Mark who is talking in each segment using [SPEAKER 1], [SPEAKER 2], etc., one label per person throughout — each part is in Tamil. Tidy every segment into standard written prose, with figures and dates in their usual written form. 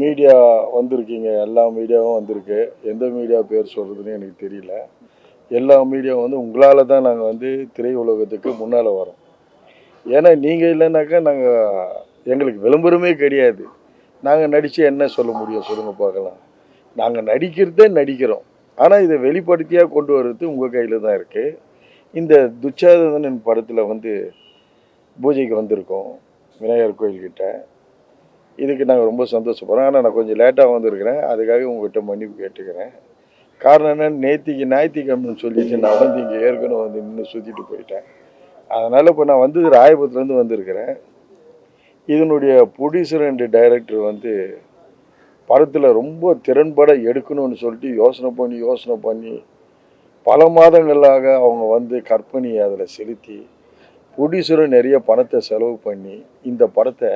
[SPEAKER 1] மீடியா வந்திருக்கீங்க, எல்லா மீடியாவும் வந்திருக்கு. எந்த மீடியா பேர் சொல்கிறதுன்னு எனக்கு தெரியல. எல்லா மீடியாவும் வந்து உங்களால் தான் நாங்கள் வந்து திரையுலகத்துக்கு முன்னால் வரோம். ஏன்னா நீங்கள் இல்லைன்னாக்கா எங்களுக்கு விளம்பரமே கிடையாது. நாங்கள் நடித்து என்ன சொல்ல முடியும் சொல்லுங்கள் பார்க்கலாம். நாங்கள் நடிக்கிறதே நடிக்கிறோம். ஆனால் இதை வெளிப்படுத்தியாக கொண்டு வர்றது உங்கள் கையில் தான் இருக்குது. இந்த துச்சாதனன் படத்தில் வந்து பூஜைக்கு வந்திருக்கோம் விநாயகர் கோயில்கிட்ட. இதுக்கு நாங்கள் ரொம்ப சந்தோஷப்படுறோம். ஆனால் நான் கொஞ்சம் லேட்டாக வந்திருக்கிறேன். அதுக்காக உங்கள்கிட்ட மன்னிப்பு கேட்டுக்கிறேன். காரணம் என்னென்னு, நேற்றுக்கு ஞாயிற்றுக்கிழமைன்னு சொல்லிட்டு நான் வந்து இங்கே ஏற்கனவே வந்து நின்று சுற்றிட்டு போயிட்டேன். அதனால் இப்போ நான் வந்து ராயபுரத்துலேருந்து வந்திருக்கிறேன். இதனுடைய ப்ரொடியூசர் அண்ட் டைரக்டர் வந்து படத்தில் ரொம்ப திறன்பட எடுக்கணும்னு சொல்லிட்டு யோசனை பண்ணி பல மாதங்களாக அவங்க வந்து கற்பனையை அதில் செலுத்தி ப்ரொடியூசரும் நிறைய பணத்தை செலவு பண்ணி இந்த படத்தை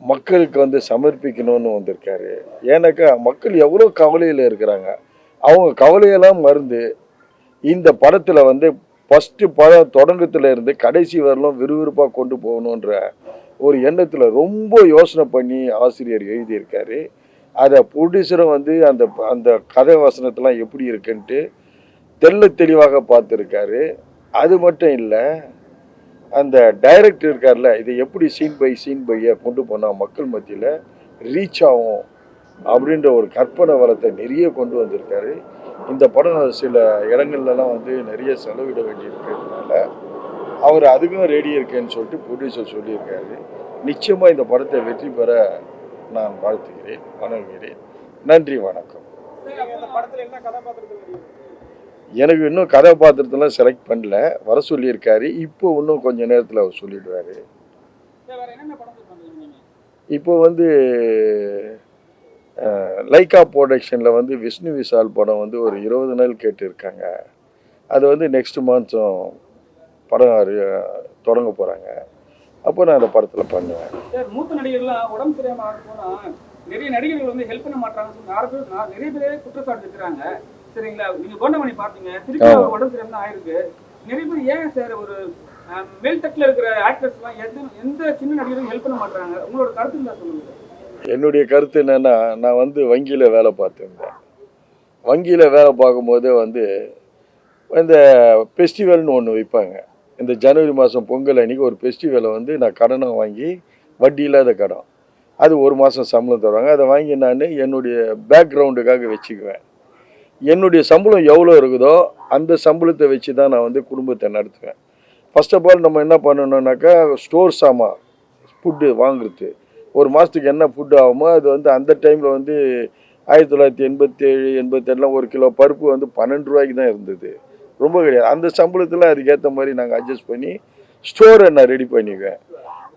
[SPEAKER 1] மக்களுக்கு வந்து சமர்ப்பிக்கணும்னு வந்திருக்காரு. ஏன்னாக்கா மக்கள் எவ்வளோ கவலையில் இருக்கிறாங்க. அவங்க கவலையெல்லாம் மறந்து இந்த படத்தில் வந்து ஃபஸ்ட்டு படம் தொடங்கத்தில் இருந்து கடைசி வரலும் விறுவிறுப்பாக கொண்டு போகணுன்ற ஒரு எண்ணத்தில் ரொம்ப யோசனை பண்ணி ஆசிரியர் எழுதியிருக்காரு. அதை ப்ரொடியூசரும் வந்து அந்த அந்த கதை வசனத்தெலாம் எப்படி இருக்குன்ட்டு தெளிவாக பார்த்துருக்காரு. அது மட்டும் இல்லை, அந்த டைரக்டர் இருக்கார்ல, இதை எப்படி சீன் பையை கொண்டு போனால் மக்கள் மத்தியில் ரீச் ஆகும் அப்படின்ற ஒரு கற்பனை வளத்தை நிறைய கொண்டு வந்திருக்காரு. இந்த படம் சில இடங்கள்லாம் வந்து நிறைய செலவிட வேண்டியிருக்கிறதுனால அவர் அதுக்கும் ரெடி இருக்கேன்னு சொல்லிட்டு ப்ரொடியூசர் சொல்லியிருக்காரு. நிச்சயமாக இந்த படத்தை வெற்றி பெற நான் வாழ்த்துகிறேன், வணங்குகிறேன். நன்றி, வணக்கம். எனக்கு இன்னும் கதாபாத்திரத்தெல்லாம் செலக்ட் பண்ணல, வர சொல்லியிருக்காரு. இப்போ இன்னும் கொஞ்சம் நேரத்தில் அவர் சொல்லிடுவார். இப்போ வந்து லைக்கா ப்ரொடக்ஷனில் வந்து விஷ்ணு விஷால் படம் வந்து ஒரு 20 நாள் கேட்டுருக்காங்க. அது வந்து நெக்ஸ்ட் மாதம் படம் தொடங்க போகிறாங்க. அப்போ நான் அந்த படத்தில் பண்ணுவேன்.
[SPEAKER 2] சார், மூத்த நடிகர்லாம் உடம்பு சரியாமல் போனால் நிறைய நடிகர்கள் வந்து ஹெல்ப் பண்ண மாட்டாங்கன்னு நிறைய பேர் குற்றச்சாட்டு இருக்கிறாங்க. சரிங்களா, நீங்கள் கோண்டமணி பார்த்தீங்க, திருப்பி உடம்பு சரியாமல் ஆயிருக்கு. நிறைய பேர் ஏன் சார் ஒரு மேல் தட்டில் இருக்கிற ஆக்டர்ஸ்லாம் எந்த சின்ன நடிகரும் ஹெல்ப் பண்ண மாட்டாங்க? உங்களோட கருத்து என்ன சொல்லுங்க?
[SPEAKER 1] என்னுடைய கருத்து என்னென்னா, நான் வந்து வங்கியில் வேலை பார்த்துருந்தேன். வங்கியில் வேலை பார்க்கும்போதே வந்து இந்த ஃபெஸ்டிவல்னு ஒன்று வைப்பாங்க. இந்த ஜனவரி மாதம் பொங்கல் அன்றைக்கி ஒரு ஃபெஸ்டிவலை வந்து நான் கடனை வாங்கி, வட்டி இல்லாத கடன், அது ஒரு மாதம் சம்பளம் தருவாங்க. அதை வாங்கி நான் என்னுடைய பேக்ரவுண்டுக்காக வச்சுக்குவேன். என்னுடைய சம்பளம் எவ்வளோ இருக்குதோ அந்த சம்பளத்தை வச்சு தான் நான் வந்து குடும்பத்தை நடத்துவேன். ஃபர்ஸ்ட் ஆஃப் ஆல் நம்ம என்ன பண்ணணுன்னாக்கா, ஸ்டோர் சாமான் ஃபுட்டு வாங்குறது, ஒரு மாதத்துக்கு என்ன ஃபுட்டு ஆகுமோ அது வந்து அந்த டைமில் வந்து 1987, 88 ஒரு கிலோ பருப்பு வந்து 12 ரூபாய்க்கு தான் இருந்தது, ரொம்ப கிடையாது. அந்த சம்பளத்தில் அதுக்கேற்ற மாதிரி நாங்கள் அட்ஜஸ்ட் பண்ணி ஸ்டோரை நான் ரெடி பண்ணிக்குவேன்.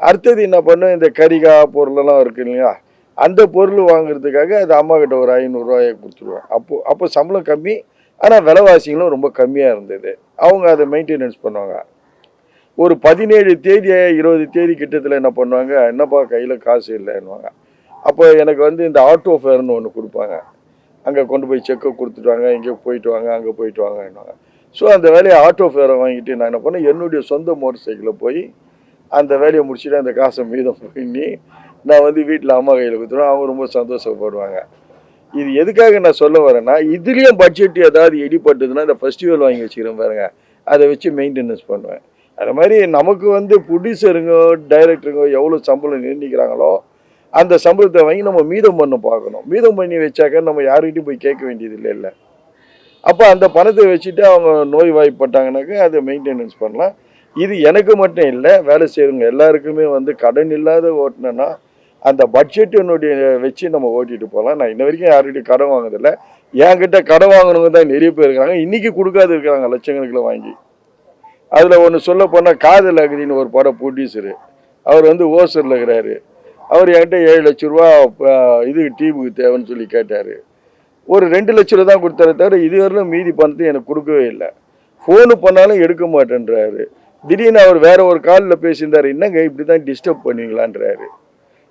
[SPEAKER 1] அடுத்தது என்ன பண்ணோம், இந்த கரிகா பொருளெல்லாம் இருக்குது இல்லையா, அந்த பொருள் வாங்குறதுக்காக அது அம்மாக்கிட்ட ஒரு 500 ரூபாயை கொடுத்துருவேன். அப்போ சம்பளம் கம்மி, ஆனால் விலைவாசிகளும் ரொம்ப கம்மியாக இருந்தது. அவங்க அதை மெயின்டெனன்ஸ் பண்ணுவாங்க. ஒரு 17 தேதி 20 தேதி கிட்டத்தில் என்ன பண்ணுவாங்க, என்னப்பா கையில் காசு இல்லைன்னுவாங்க. அப்போ எனக்கு வந்து இந்த ஆட்டோ ஃபேர்னு ஒன்று கொடுப்பாங்க. அங்கே கொண்டு போய் செக்கை கொடுத்துட்டு இங்கே போயிட்டு வாங்க, அங்கே போயிட்டு வாங்கன்னுவாங்க. ஸோ அந்த வேலையை ஆட்டோ ஃபேரை வாங்கிட்டு நான் என்ன பண்ணேன், என்னுடைய சொந்த மோட்டர் சைக்கிளில் போய் அந்த வேலையை முடிச்சுட்டு அந்த காசை மீதம் பண்ணி நான் வந்து வீட்டில் அம்மா கையில் கொடுத்துருவேன். அவங்க ரொம்ப சந்தோஷப்படுவாங்க. இது எதுக்காக நான் சொல்ல வரேன்னா, இதுலேயும் பட்ஜெட் ஏதாவது இடிப்பட்டதுன்னா இந்த ஃபெஸ்டிவல் வாங்கி வச்சுக்கிறேன் பாருங்க, அதை வச்சு மெயின்டெனன்ஸ் பண்ணுவேன். அது மாதிரி நமக்கு வந்து ப்ரொடியூசருங்க டைரக்டருங்க எவ்வளோ சம்பளம் நிர்ணயிக்கிறாங்களோ அந்த சம்பளத்தை வாங்கி நம்ம மீதம் பண்ண பார்க்கணும். மீதம் பண்ணி வச்சாக்க நம்ம யார்கிட்டையும் போய் கேட்க வேண்டியது இல்லை. அப்போ அந்த பணத்தை வச்சுட்டு அவங்க நோய் வாய்ப்பட்டாங்கனாக்கா அதை மெயின்டெனன்ஸ் பண்ணலாம். இது எனக்கு மட்டும் இல்லை, வேலை செய்கிறவங்க எல்லாருக்குமே வந்து கடன் இல்லாத ஓட்டினேன்னா அந்த பட்ஜெட்டினுடைய வச்சு நம்ம ஓட்டிகிட்டு போகலாம். நான் இன்ன வரைக்கும் யார்கிட்டையும் கடன் வாங்குறதில்லை. என்கிட்ட கடன் வாங்கினவங்க தான் நிறைய பேர் இருக்காங்க, இன்றைக்கி கொடுக்காது இருக்கிறாங்க லட்சக்கணக்கில் வாங்கி. அதில் ஒன்று சொல்ல போனால் காதல் அகதின்னு ஒரு படம் ப்ரொடியூசரு, அவர் வந்து ஓசரில் இருக்கிறாரு. அவர் என்கிட்ட 7 லட்ச ரூபா இதுக்கு டீமுக்கு தேவைன்னு சொல்லி கேட்டார். ஒரு 2 லட்ச ரூபா தான் கொடுத்தாரு தவிர இதுவரையிலும் மீதி பணத்தை எனக்கு கொடுக்கவே இல்லை. ஃபோனு பண்ணாலும் எடுக்க மாட்டேன்றாரு. திடீர்னு அவர் வேற ஒரு காலில் பேசியிருந்தார், என்னங்க இப்படி தான் டிஸ்டர்ப் பண்ணுவீங்களான்றாரு.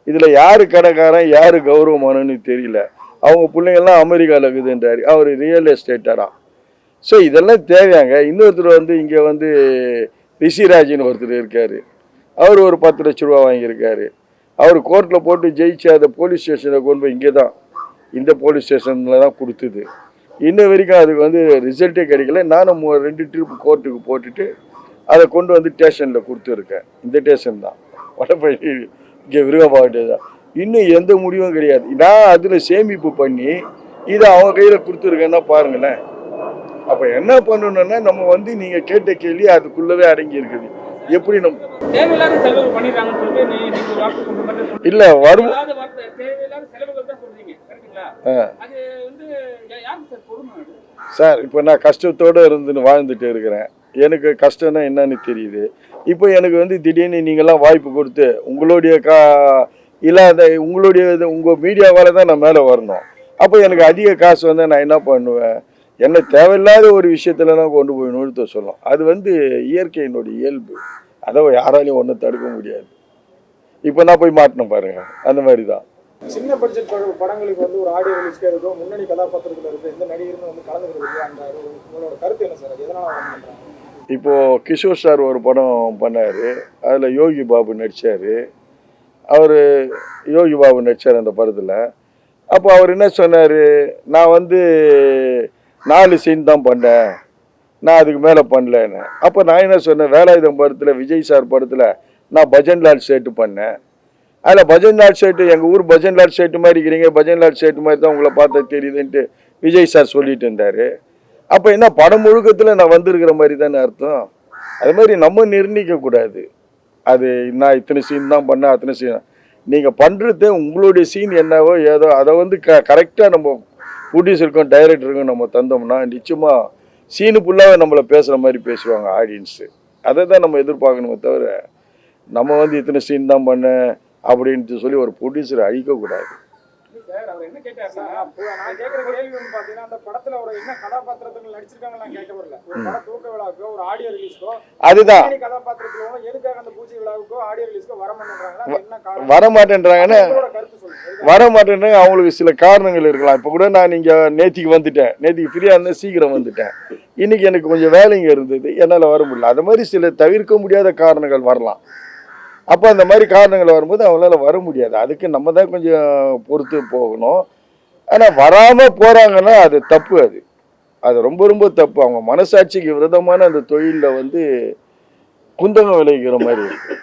[SPEAKER 1] இதில் யார் கடைக்காரன் யார் கௌரவமானன்னு தெரியல. அவங்க பிள்ளைங்கள்லாம் அமெரிக்காவில் இருக்குதுன்றாரு, அவர் ரியல் எஸ்டேட்டரா. ஸோ இதெல்லாம் தேவையாங்க. இன்னொருத்தர் வந்து இங்கே வந்து ரிஷிராஜின்னு ஒருத்தர் இருக்கார், அவர் ஒரு 10 லட்ச ரூபா வாங்கியிருக்காரு. அவர் கோர்ட்டில் போட்டு ஜெயிச்சு அதை போலீஸ் ஸ்டேஷனை கொண்டு போய் இங்கே தான் இந்த போலீஸ் ஸ்டேஷனில் தான் கொடுத்தது. இன்ன வரைக்கும் அதுக்கு வந்து ரிசல்ட்டே கிடைக்கல. நானும் 2 ட்ரிப் கோர்ட்டுக்கு போட்டுட்டு அதை கொண்டு வந்து ஸ்டேஷனில் கொடுத்துருக்கேன். இந்த ஸ்டேஷன் தான் வடபழனி இங்கே விருகம்பாவட்டே தான். இன்னும் எந்த முடிவும் கிடையாது. நான் அதில் சேமிப்பு பண்ணி இதை அவங்க கையில் கொடுத்துருக்கேன்னா பாருங்களேன். அப்போ என்ன பண்ணணும்னா நம்ம வந்து நீங்கள் கேட்ட கேள்வி அதுக்குள்ளவே அடங்கி இருக்குது. எப்படி நம்ம
[SPEAKER 2] தேவையில்லாத செலவு பண்ணிடுறாங்கன்னு சொல்லிட்டு நீங்க ஒரு வார்த்தை சொல்ற மாதிரி சொல்றீங்க.
[SPEAKER 1] இல்லை வரும்
[SPEAKER 2] தேவையில்லாத செலவுகள் தான் சொல்றீங்க, கரெக்ட்டுங்களா? அது வந்து யாருக்கு சார் பொறுமை?
[SPEAKER 1] சார் இப்போ நான் கஷ்டத்தோடு இருந்துன்னு வாழ்ந்துட்டு இருக்கிறேன். எனக்கு கஷ்டம்னா என்னன்னு தெரியுது. இப்போ எனக்கு வந்து திடீர்னு நீங்கள்லாம் வாய்ப்பு கொடுத்து உங்களுடைய இல்லாத உங்களுடைய உங்கள் மீடியாவால் தான் நான் மேலே வரணும். அப்போ எனக்கு அதிக காசு வந்தால் நான் என்ன பண்ணுவேன்? என்ன தேவையில்லாத ஒரு விஷயத்துலலாம் கொண்டு போய் நிறுத்த சொல்லும். அது வந்து இயற்கையினுடைய இயல்பு. அதை யாராலையும் ஒன்றும் தடுக்க முடியாது. இப்போ நான் போய் மாட்டினேன் பாருங்க, அந்த மாதிரி தான்.
[SPEAKER 3] சின்ன பட்ஜெட் படங்களுக்கு வந்து ஒரு ஆடியோ ரிலீஸ்க்கு இருக்கோ, முன்னணி கதாபாத்திரத்தில் இருக்கு எந்த நடிகரும் வந்து கலந்துக்கிறது அந்த உங்களோட கருத்து என்ன சார்? எதனால பண்றாங்க?
[SPEAKER 1] இப்போது கிஷோர் சார் ஒரு படம் பண்ணார். அதில் யோகி பாபு நடித்தார். அவர் யோகி பாபு நடித்தார் அந்த படத்தில். அப்போ அவர் என்ன சொன்னார்? நான் வந்து 4 சீன் தான் பண்ணேன், நான் அதுக்கு மேலே பண்ணலன்னு. அப்போ நான் என்ன சொன்னேன்? வேலாயுதம் படத்தில் விஜய் சார் படத்தில் நான் பஜன்லால் சேட்டு பண்ணேன். அதில் பஜன்லால் சேட்டு எங்கள் ஊர் பஜன்லால் சேட்டு மாதிரி இருக்கிறீங்க, பஜன்லால் சேட்டு மாதிரி தான் உங்களை பார்த்தா தெரியுதுன்ட்டு விஜய் சார் சொல்லிட்டு இருந்தார். அப்போ என்ன படம் முழுக்கத்தில் நான் வந்திருக்கிற மாதிரி தானே அர்த்தம். அது மாதிரி நம்ம நிர்ணயிக்கக்கூடாது. அது நான் இத்தனை சீன் தான் பண்ணேன், அத்தனை சீன். நீங்கள் பண்ணுறது உங்களுடைய சீன் என்னவோ ஏதோ அதை வந்து கரெக்டாக நம்ம ப்ரொடியூசருக்கும் டைரக்டருக்கும் நம்ம தந்தோம்னா நிச்சயமாக சீனு ஃபுல்லாகவே நம்மளை பேசுகிற மாதிரி பேசுவாங்க ஆடியன்ஸு. அதை தான் நம்ம எதிர்பார்க்கணுமே தவிர நம்ம வந்து இத்தனை சீன் தான் பண்ணேன் அப்படின்ட்டு சொல்லி ஒரு ப்ரொடியூசரை அழிக்கக்கூடாது.
[SPEAKER 2] சார் அவர் என்ன கேட்டாருன்னா,
[SPEAKER 3] நான் கேட்குற கேள்வி வந்து பார்த்தீங்கன்னா அந்த படத்தில் ஒரு என்ன கதாபாத்திரத்தில் நடிச்சிருக்காங்க நான் கேட்க வரல. ஒரு பட துவக்க விழாவுக்கோ ஒரு ஆடியோ ரிலீஸ்க்கோ
[SPEAKER 1] அதுதான்
[SPEAKER 3] கதாபாத்திரத்தில் எதுக்காக அந்த பூஜை விழாவுக்கோ ஆடியோ ரிலீஸ்க்கோ வர மாட்டேன்றாங்கன்னா என்ன காரணம்?
[SPEAKER 1] வர மாட்டேன்றாங்கன்னா
[SPEAKER 3] கருத்து சொல்லுங்க.
[SPEAKER 1] வர மாட்டேன்றாங்க. அவங்களுக்கு சில காரணங்கள் இருக்கலாம். இப்போ கூட நான் இங்கே நேத்திக்கு வந்துட்டேன், நேத்திக்கு ஃப்ரீயாக இருந்தேன், சீக்கிரம் வந்துட்டேன். இன்னைக்கு எனக்கு கொஞ்சம் வேலைங்க இருந்தது, என்னால் வர முடியல. அது மாதிரி சில தவிர்க்க முடியாத காரணங்கள் வரலாம். அப்போ அந்த மாதிரி காரணங்கள் வரும்போது அவங்களால வர முடியாது. அதுக்கு நம்ம தான் கொஞ்சம் பொறுத்து போகணும். ஆனால் வராமல் போகிறாங்கன்னா அது தப்பு. அது ரொம்ப ரொம்ப தப்பு. அவங்க மனசாட்சிக்கு விரோதமான அந்த தொழிலில் வந்து குந்தகம் விளைவிக்கிற மாதிரி இருக்குது.